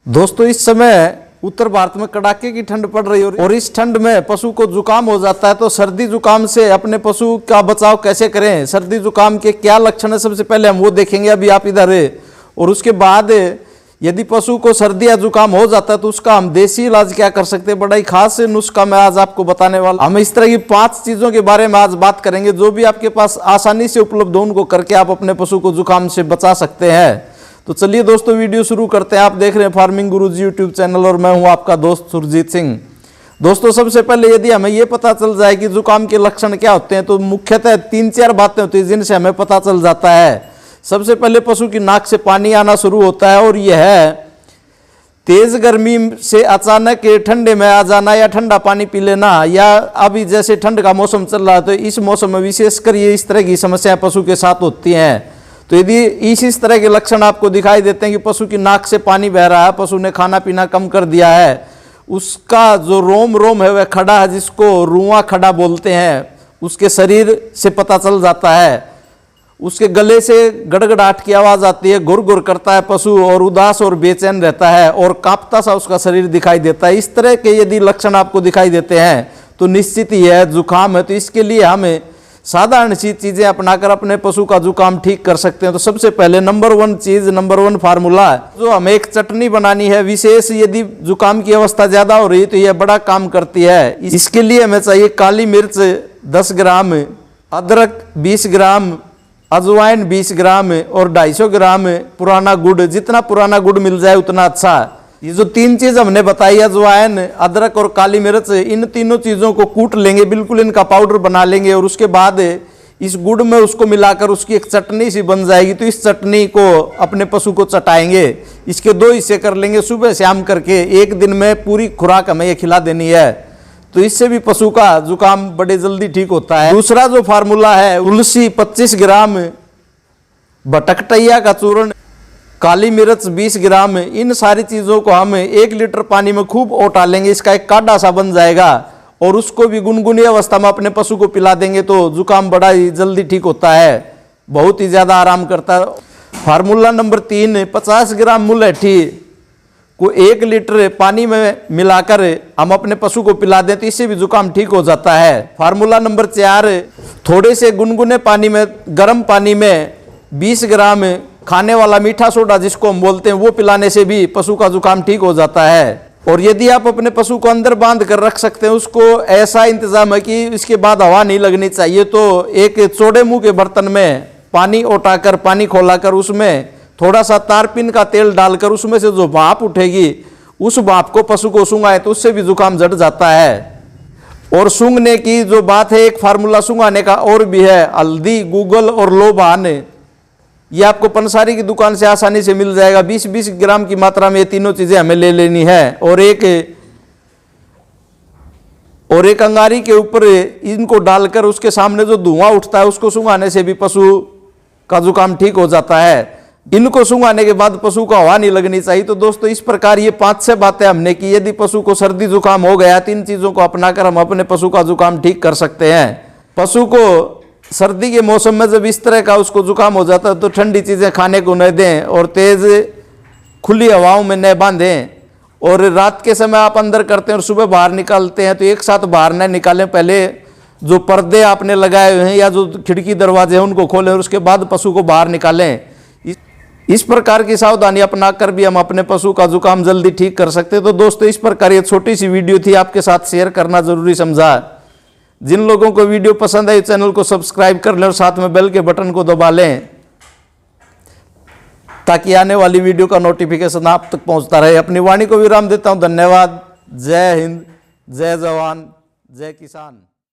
दोस्तों इस समय उत्तर भारत में कड़ाके की ठंड पड़ रही है और इस ठंड में पशु को जुकाम हो जाता है। तो सर्दी जुकाम से अपने पशु का बचाव कैसे करें, सर्दी जुकाम के क्या लक्षण है, सबसे पहले हम वो देखेंगे। अभी आप इधर है और उसके बाद यदि पशु को सर्दी या जुकाम हो जाता है तो उसका हम देसी इलाज क्या कर सकते हैं, बड़ा ही खास नुस्खा मैं आज आपको बताने वाला। हम इस तरह की 5 चीजों के बारे में आज बात करेंगे जो भी आपके पास आसानी से उपलब्ध हो, उनको करके आप अपने पशु को जुकाम से बचा सकते हैं। तो चलिए दोस्तों वीडियो शुरू करते हैं। आप देख रहे हैं फार्मिंग गुरुजी यूट्यूब चैनल और मैं हूं आपका दोस्त सुरजीत सिंह। दोस्तों सबसे पहले यदि हमें यह पता चल जाए कि जुकाम के लक्षण क्या होते हैं तो मुख्यतः 3-4 बातें होती हैं जिनसे हमें पता चल जाता है। सबसे पहले पशु की नाक से पानी आना शुरू होता है और यह तेज गर्मी से अचानक ठंडे में आ जाना या ठंडा पानी पी लेना, या अभी जैसे ठंड का मौसम चल रहा है तो इस मौसम में विशेषकर ये इस तरह की समस्याएं पशु के साथ होती हैं। तो यदि इस तरह के लक्षण आपको दिखाई देते हैं कि पशु की नाक से पानी बह रहा है, पशु ने खाना पीना कम कर दिया है, उसका जो रोम है वह खड़ा है, जिसको रुआ खड़ा बोलते हैं, उसके शरीर से पता चल जाता है, उसके गले से गड़गड़ाहट की आवाज आती है, गुर गुर करता है पशु और उदास और बेचैन रहता है और कांपता सा उसका शरीर दिखाई देता है। इस तरह के यदि लक्षण आपको दिखाई देते हैं तो निश्चित ही है जुकाम है। तो इसके लिए हमें साधारण सी चीजें अपनाकर अपने पशु का जुकाम ठीक कर सकते हैं। तो सबसे पहले नंबर 1 फार्मूला जो हमें एक चटनी बनानी है, विशेष यदि जुकाम की अवस्था ज्यादा हो रही है तो यह बड़ा काम करती है। इसके लिए हमें चाहिए काली मिर्च 10 ग्राम, अदरक 20 ग्राम, अजवाइन 20 ग्राम और 250 ग्राम पुराना गुड़। जितना पुराना गुड़ मिल जाए उतना अच्छा। ये जो 3 चीज हमने बताई, अजवाइन, अदरक और काली मिर्च, इन तीनों चीजों को कूट लेंगे, बिल्कुल इनका पाउडर बना लेंगे और उसके बाद इस गुड़ में उसको मिलाकर उसकी एक चटनी सी बन जाएगी। तो इस चटनी को अपने पशु को चटाएंगे। इसके 2 हिस्से कर लेंगे सुबह शाम करके, एक दिन में पूरी खुराक हमें ये खिला देनी है। तो इससे भी पशु का जुकाम बड़े जल्दी ठीक होता है। दूसरा जो फार्मूला है, तुलसी 25 ग्राम, भटकटैया का चूर्ण, काली मिर्च 20 ग्राम, इन सारी चीज़ों को हम 1 लीटर पानी में खूब औटा लेंगे, इसका एक काढ़ा सा बन जाएगा और उसको भी गुनगुनी अवस्था में अपने पशु को पिला देंगे तो जुकाम बड़ा ही जल्दी ठीक होता है, बहुत ही ज़्यादा आराम करता है। फार्मूला नंबर 3, 50 ग्राम मुलैठी को 1 लीटर पानी में मिलाकर हम अपने पशु को पिला दें तो इससे भी जुकाम ठीक हो जाता है। फार्मूला नंबर 4, थोड़े से गुनगुने पानी में, गर्म पानी में 20 ग्राम खाने वाला मीठा सोडा जिसको हम बोलते हैं, वो पिलाने से भी पशु का जुकाम ठीक हो जाता है। और यदि आप अपने पशु को अंदर बांध कर रख सकते हैं, उसको ऐसा इंतजाम है कि इसके बाद हवा नहीं लगनी चाहिए, तो एक चौड़े मुंह के बर्तन में पानी उठाकर, पानी खोलाकर उसमें थोड़ा सा तारपीन का तेल डालकर उसमें से जो भाप उठेगी उस भाप को पशु को सूंघाए तो उससे भी जुकाम जड़ जाता है। और सूंघने की जो बात है, एक फार्मूला सूंघाने का और भी है, हल्दी, गूगल और लोबान। ये आपको पंसारी की दुकान से आसानी से मिल जाएगा। 20-20 ग्राम की मात्रा में ये तीनों चीजें हमें ले लेनी है और एक अंगारी के ऊपर इनको डालकर उसके सामने जो धुआं उठता है उसको सूंघाने से भी पशु का जुकाम ठीक हो जाता है। इनको सूंघाने के बाद पशु को हवा नहीं लगनी चाहिए। तो दोस्तों इस प्रकार ये 5-6 बातें हमने की। यदि पशु को सर्दी जुकाम हो गया, 3 चीजों को अपनाकर हम अपने पशु का जुकाम ठीक कर सकते हैं। पशु को सर्दी के मौसम में जब इस तरह का उसको जुकाम हो जाता है तो ठंडी चीज़ें खाने को न दें और तेज़ खुली हवाओं में न बांधें। और रात के समय आप अंदर करते हैं और सुबह बाहर निकालते हैं तो एक साथ बाहर न निकालें। पहले जो पर्दे आपने लगाए हुए हैं या जो खिड़की दरवाजे हैं उनको खोलें और उसके बाद पशु को बाहर निकालें। इस प्रकार की सावधानी अपनाकर भी हम अपने पशु का जुकाम जल्दी ठीक कर सकते हैं। तो दोस्तों इस प्रकार ये छोटी सी वीडियो थी, आपके साथ शेयर करना जरूरी समझा। जिन लोगों को वीडियो पसंद आई चैनल को सब्सक्राइब कर लें और साथ में बेल के बटन को दबा लें ताकि आने वाली वीडियो का नोटिफिकेशन आप तक पहुंचता रहे। अपनी वाणी को विराम देता हूं। धन्यवाद। जय हिंद, जय जवान, जय किसान।